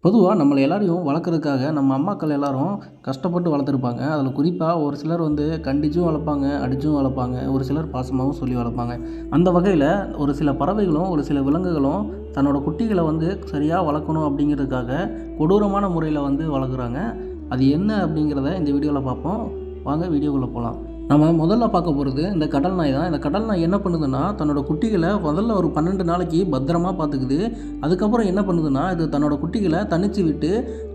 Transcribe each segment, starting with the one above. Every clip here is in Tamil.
பொதுவாக நம்மளை எல்லாரையும் வளர்க்குறதுக்காக நம்ம அம்மாக்கள் எல்லாரும் கஷ்டப்பட்டு வளர்த்துருப்பாங்க. அதில் குறிப்பாக ஒரு சிலர் வந்து கண்டிச்சும் வளர்ப்பாங்க, அடிச்சும் வளர்ப்பாங்க, ஒரு சிலர் பாசமாகவும் சொல்லி வளர்ப்பாங்க. அந்த வகையில் ஒரு சில பறவைகளும் ஒரு சில விலங்குகளும் தன்னோட குட்டிகளை வந்து சரியாக வளர்க்கணும் அப்படிங்கிறதுக்காக கொடூரமான முறையில் வந்து வளர்க்குறாங்க. அது என்ன அப்படிங்கிறத இந்த வீடியோவில் பார்ப்போம். வாங்க வீடியோக்குள்ளே போகலாம். நம்ம முதல்ல பார்க்க போகிறது இந்த கடல் நாய் தான். இந்த கடல் நாய் என்ன பண்ணுதுன்னா, தன்னோட குட்டிகளை முதல்ல ஒரு 12 நாளைக்கு பத்திரமா பார்த்துக்குது. அதுக்கப்புறம் என்ன பண்ணுதுன்னா, இது தன்னோட குட்டிகளை தனிச்சு விட்டு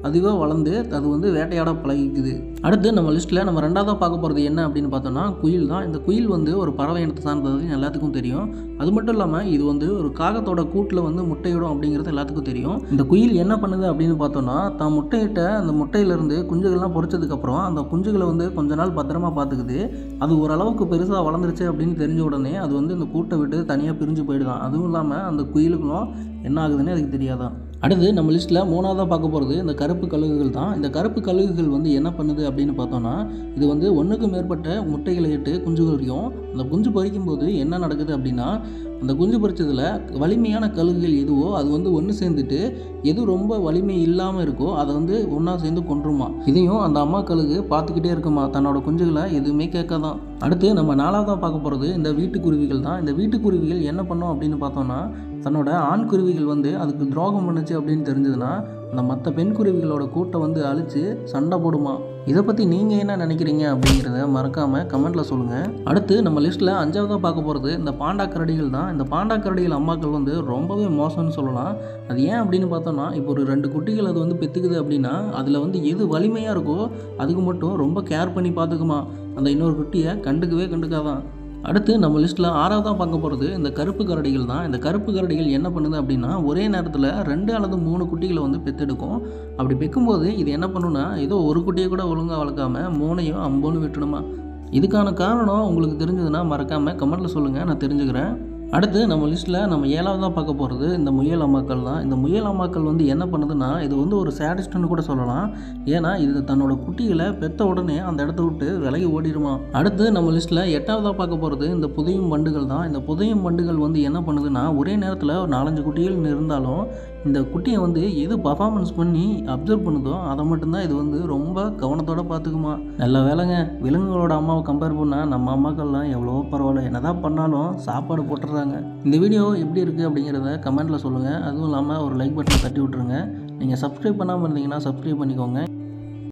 அதுவே வளர்ந்து அது வந்து வேட்டையாட பழகிக்குது. அடுத்து நம்ம லிஸ்ட்டில் நம்ம ரெண்டாவதாக பார்க்க போகிறது என்ன அப்படின்னு பார்த்தோம்னா, குயில் தான். இந்த குயில் வந்து ஒரு பறவை இனத்தை சார்ந்தது எல்லாத்துக்கும் தெரியும். அது மட்டும் இல்லாமல் இது வந்து ஒரு காகத்தோட கூட்டில் வந்து முட்டையிடும் அப்படிங்கிறது எல்லாத்துக்கும் தெரியும். இந்த குயில் என்ன பண்ணுது அப்படின்னு பார்த்தோம்னா, தான் முட்டையிட்ட அந்த முட்டையிலேருந்து குஞ்சுகள்லாம் பொரிச்சதுக்கப்புறம் அந்த குஞ்சுகளை வந்து கொஞ்ச நாள் பத்திரமா பார்த்துக்குது. அது ஓரளவுக்கு பெருசாக வளர்ந்துருச்சு அப்படின்னு தெரிஞ்ச உடனே அது வந்து இந்த கூட்டை விட்டு தனியாக பிரிஞ்சு போயிடுதான். அதுவும் இல்லாமல் அந்த குயிலுக்கும் என்ன ஆகுதுன்னு அதுக்கு தெரியாதான். அடுத்து நம்ம லிஸ்ட்டில் மூணாவதாக பார்க்க போகிறது இந்த கருப்பு கழுகுகள் தான். இந்த கருப்பு கழுகுகள் வந்து என்ன பண்ணுது அப்படின்னு பார்த்தோன்னா, இது வந்து ஒன்றுக்கு மேற்பட்ட முட்டைகளை இட்டு குஞ்சு பொரிக்கும். அந்த குஞ்சு பொரிக்கும்போது என்ன நடக்குது அப்படின்னா, அந்த குஞ்சு பொரிச்சதில் வலிமையான கழுகுகள் எதுவோ அது வந்து ஒன்று சேர்ந்துட்டு எது ரொம்ப வலிமை இல்லாமல் இருக்கோ அதை வந்து ஒன்றா சேர்ந்து கொன்றுமா. இதையும் அந்த அம்மா கழுகு பார்த்துக்கிட்டே இருக்குமா, தன்னோட குஞ்சுகளை எதுவுமே கேட்காதான். அடுத்து நம்ம நாலாவதாக பார்க்க போகிறது இந்த வீட்டுக்குருவிகள் தான். இந்த வீட்டுக்குருவிகள் என்ன பண்ணோம் அப்படின்னு பார்த்தோன்னா, தன்னோட ஆண் குருவிகள் வந்து அதுக்கு துரோகம் பண்ணுச்சு அப்படின்னு தெரிஞ்சதுன்னா அந்த மற்ற பெண் குருவிகளோட கூட்டை வந்து அழித்து சண்டை போடுமா. இதை பற்றி நீங்கள் என்ன நினைக்கிறீங்க அப்படிங்கிறத மறக்காமல் கமெண்ட்டில் சொல்லுங்கள். அடுத்து நம்ம லிஸ்ட்டில் அஞ்சாவதாக பார்க்க போகிறது இந்த பாண்டா கரடிகள் தான். இந்த பாண்டா கரடிகள் அம்மாக்கள் வந்து ரொம்பவே மோசம்னு சொல்லலாம். அது ஏன் அப்படின்னு பார்த்தோம்னா, இப்போ ஒரு 2 குட்டிகள் அது வந்து பெற்றுக்குது அப்படின்னா அதில் வந்து எது வலிமையாக இருக்கோ அதுக்கு மட்டும் ரொம்ப கேர் பண்ணி பார்த்துக்குமா. அந்த இன்னொரு குட்டியை கண்டுக்காதான். அடுத்து நம்ம லிஸ்ட்டில் ஆறாவதாக பார்க்க போகிறது இந்த கருப்பு கரடிகள் தான். இந்த கருப்பு கரடிகள் என்ன பண்ணுது அப்படின்னா, ஒரே நேரத்தில் 2 அல்லது 3 குட்டிகளை வந்து பெற்றெடுக்கும். அப்படி பெக்கும்போது இது என்ன பண்ணுன்னா, ஏதோ ஒரு குட்டியை கூட ஒழுங்காக வளர்க்காம 3ஐயும் அம்போன்னு விட்டுணுமா. இதுக்கான காரணம் உங்களுக்கு தெரிஞ்சதுன்னா மறக்காமல் கமெண்ட்டில் சொல்லுங்கள், நான் தெரிஞ்சுக்கிறேன். அடுத்து நம்ம லிஸ்ட்டில் நம்ம 7வதாக பார்க்க போகிறது இந்த முயல் அம்மாக்கள் தான். இந்த முயல் அம்மாக்கள் வந்து என்ன பண்ணுதுன்னா, இது வந்து ஒரு சேடிஸ்ட்னு கூட சொல்லலாம். ஏன்னா இது தன்னோட குட்டிகளை பெற்ற உடனே அந்த இடத்த விட்டு விலகி ஓடிடுமா. அடுத்து நம்ம லிஸ்ட்டில் 8வதாக பார்க்க போகிறது இந்த புதையும் வண்டுகள் தான். இந்த புதையும் வண்டுகள் வந்து என்ன பண்ணுதுன்னா, ஒரே நேரத்தில் ஒரு 4-5 குட்டிகள் இருந்தாலும் இந்த குட்டியை வந்து எது பர்ஃபார்மன்ஸ் பண்ணி அப்சர்வ் பண்ணுதோ அதை மட்டும்தான் இது வந்து ரொம்ப கவனத்தோடு பார்த்துக்குமா. நல்ல வேலைங்க, விலங்குகளோட அம்மாவை கம்பேர் பண்ணால் நம்ம அம்மாக்கள்லாம் எவ்வளோ பரவாயில்ல. என்னதான் பண்ணாலும் சாப்பாடு போட்டுறாங்க. இந்த வீடியோ எப்படி இருக்குது அப்படிங்கிறத கமெண்ட்டில் சொல்லுங்கள். அதுவும் இல்லாமல் ஒரு லைக் பட்டனை தட்டி விட்ருங்க. நீங்கள் சப்ஸ்கிரைப் பண்ணாமல் இருந்தீங்கன்னா சப்ஸ்கிரைப் பண்ணிக்கோங்க.